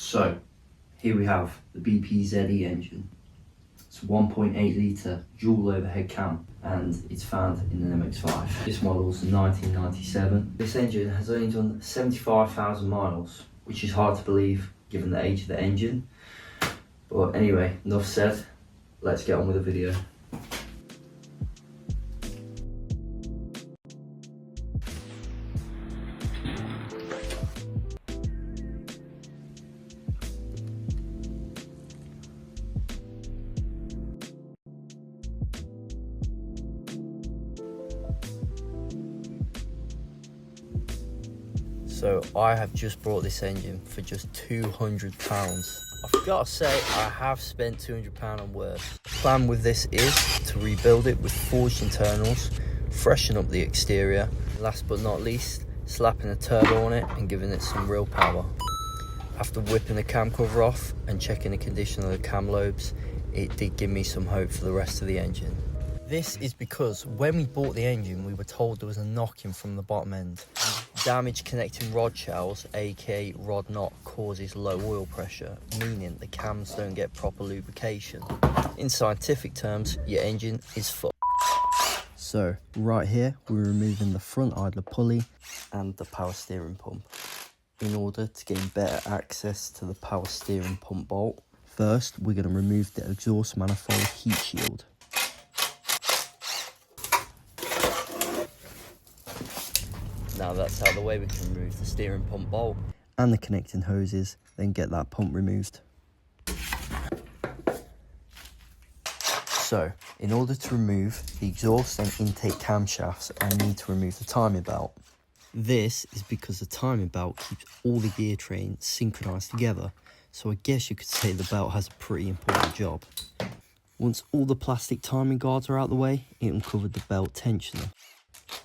So, here we have the BPZE engine. It's a 1.8 litre dual overhead cam and it's found in an MX-5. This model is 1997. This engine has only done 75,000 miles, which is hard to believe given the age of the engine. But anyway, enough said, let's get on with the video. So I have just bought this engine for just £200. I've got to say, I have spent £200 on worse. The plan with this is to rebuild it with forged internals, freshen up the exterior, last but not least, slapping a turbo on it and giving it some real power. After whipping the cam cover off and checking the condition of the cam lobes, it did give me some hope for the rest of the engine. This is because when we bought the engine, we were told there was a knocking from the bottom end. Damage connecting rod shells, aka rod knot, causes low oil pressure, meaning the cams don't get proper lubrication. In scientific terms, your engine is fucked. So right here, we're removing the front idler pulley and the power steering pump in order to gain better access to the power steering pump bolt. First, we're going to remove the exhaust manifold heat shield. Now that's out of the way, we can remove the steering pump bolt and the connecting hoses, then get that pump removed. So, in order to remove the exhaust and intake camshafts, I need to remove the timing belt. This is because the timing belt keeps all the gear trains synchronized together, so I guess you could say the belt has a pretty important job. Once all the plastic timing guards are out the way, it uncovered the belt tensioner.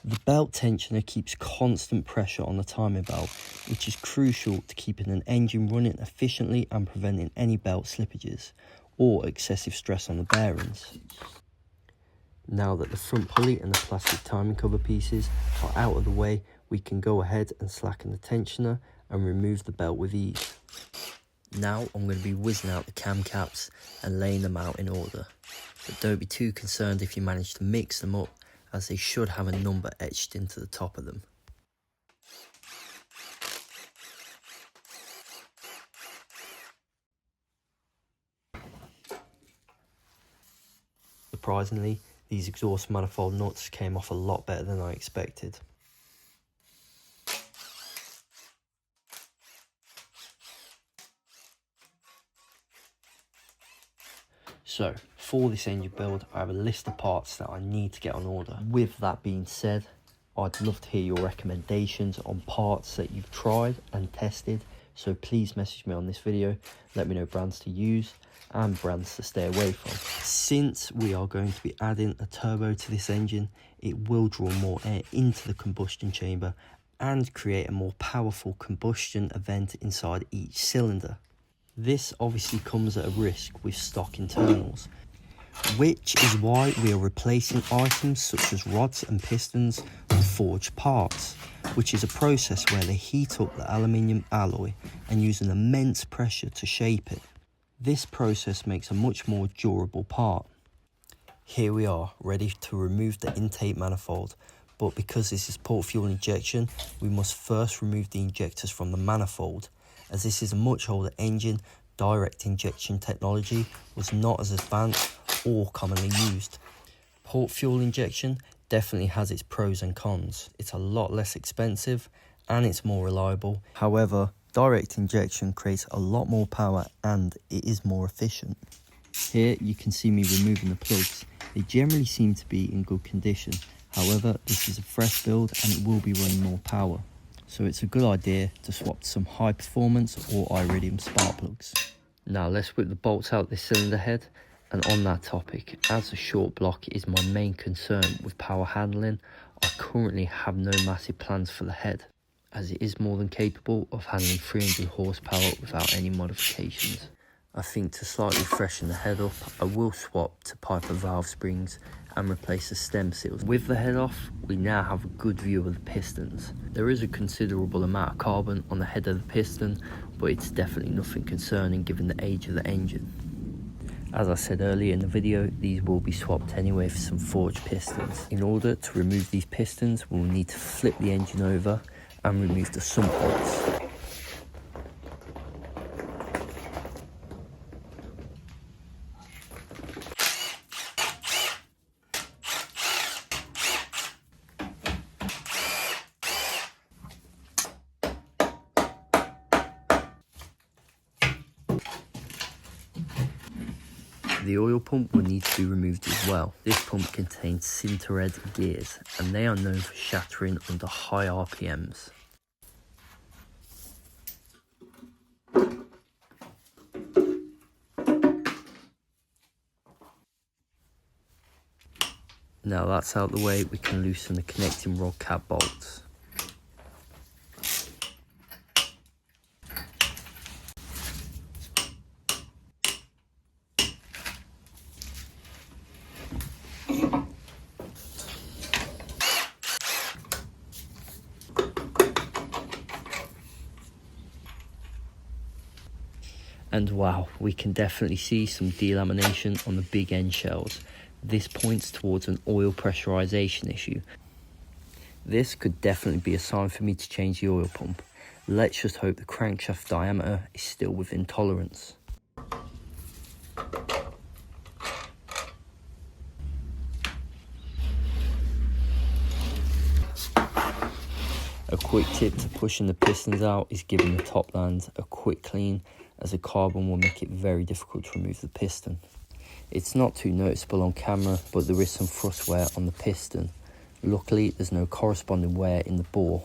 The belt tensioner keeps constant pressure on the timing belt, which is crucial to keeping an engine running efficiently and preventing any belt slippages or excessive stress on the bearings. Now that the front pulley and the plastic timing cover pieces are out of the way, we can go ahead and slacken the tensioner and remove the belt with ease. Now I'm going to be whizzing out the cam caps and laying them out in order, but don't be too concerned if you manage to mix them up, as they should have a number etched into the top of them. Surprisingly, these exhaust manifold nuts came off a lot better than I expected. So, for this engine build, I have a list of parts that I need to get on order. With that being said, I'd love to hear your recommendations on parts that you've tried and tested. So please message me on this video, let me know brands to use and brands to stay away from. Since we are going to be adding a turbo to this engine, it will draw more air into the combustion chamber and create a more powerful combustion event inside each cylinder. This obviously comes at a risk with stock internals, which is why we are replacing items such as rods and pistons with forged parts, which is a process where they heat up the aluminium alloy and use an immense pressure to shape it. This process makes a much more durable part. Here we are, ready to remove the intake manifold, but because this is port fuel injection, we must first remove the injectors from the manifold. As this is a much older engine, direct injection technology was not as advanced or commonly used. Port fuel injection definitely has its pros and cons. It's a lot less expensive and it's more reliable. However, direct injection creates a lot more power and it is more efficient. Here you can see me removing the plugs. They generally seem to be in good condition. However, this is a fresh build and it will be running more power. So it's a good idea to swap to some high performance or iridium spark plugs. Now let's whip the bolts out this cylinder head, and on that topic, as a short block is my main concern with power handling, I currently have no massive plans for the head, as it is more than capable of handling 300 horsepower without any modifications. I think to slightly freshen the head up, I will swap to Piper valve springs and replace the stem seals. With the head off, we now have a good view of the pistons. There is a considerable amount of carbon on the head of the piston, but it's definitely nothing concerning given the age of the engine. As I said earlier in the video, these will be swapped anyway for some forged pistons. In order to remove these pistons, we'll need to flip the engine over and remove the sump bolts. The oil pump will need to be removed as well. This pump contains sintered gears and they are known for shattering under high RPMs. Now that's out of the way, we can loosen the connecting rod cap bolts. And wow, we can definitely see some delamination on the big end shells. This points towards an oil pressurization issue. This could definitely be a sign for me to change the oil pump. Let's just hope the crankshaft diameter is still within tolerance. A quick tip to pushing the pistons out is giving the top land a quick clean, as the carbon will make it very difficult to remove the piston. It's not too noticeable on camera, but there is some thrust wear on the piston. Luckily, there's no corresponding wear in the bore.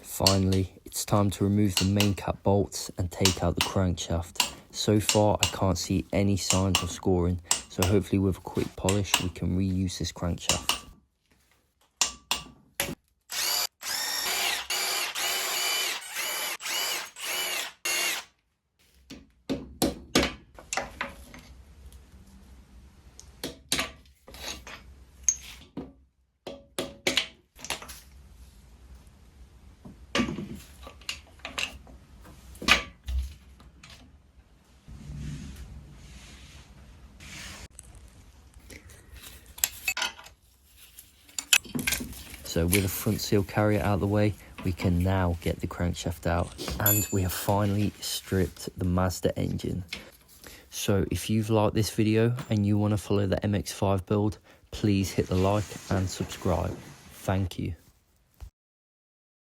Finally, it's time to remove the main cap bolts and take out the crankshaft. So far, I can't see any signs of scoring, so hopefully with a quick polish, we can reuse this crankshaft. So with the front seal carrier out of the way, we can now get the crankshaft out, and we have finally stripped the Mazda engine. So if you've liked this video and you want to follow the MX-5 build, please hit the like and subscribe. Thank you.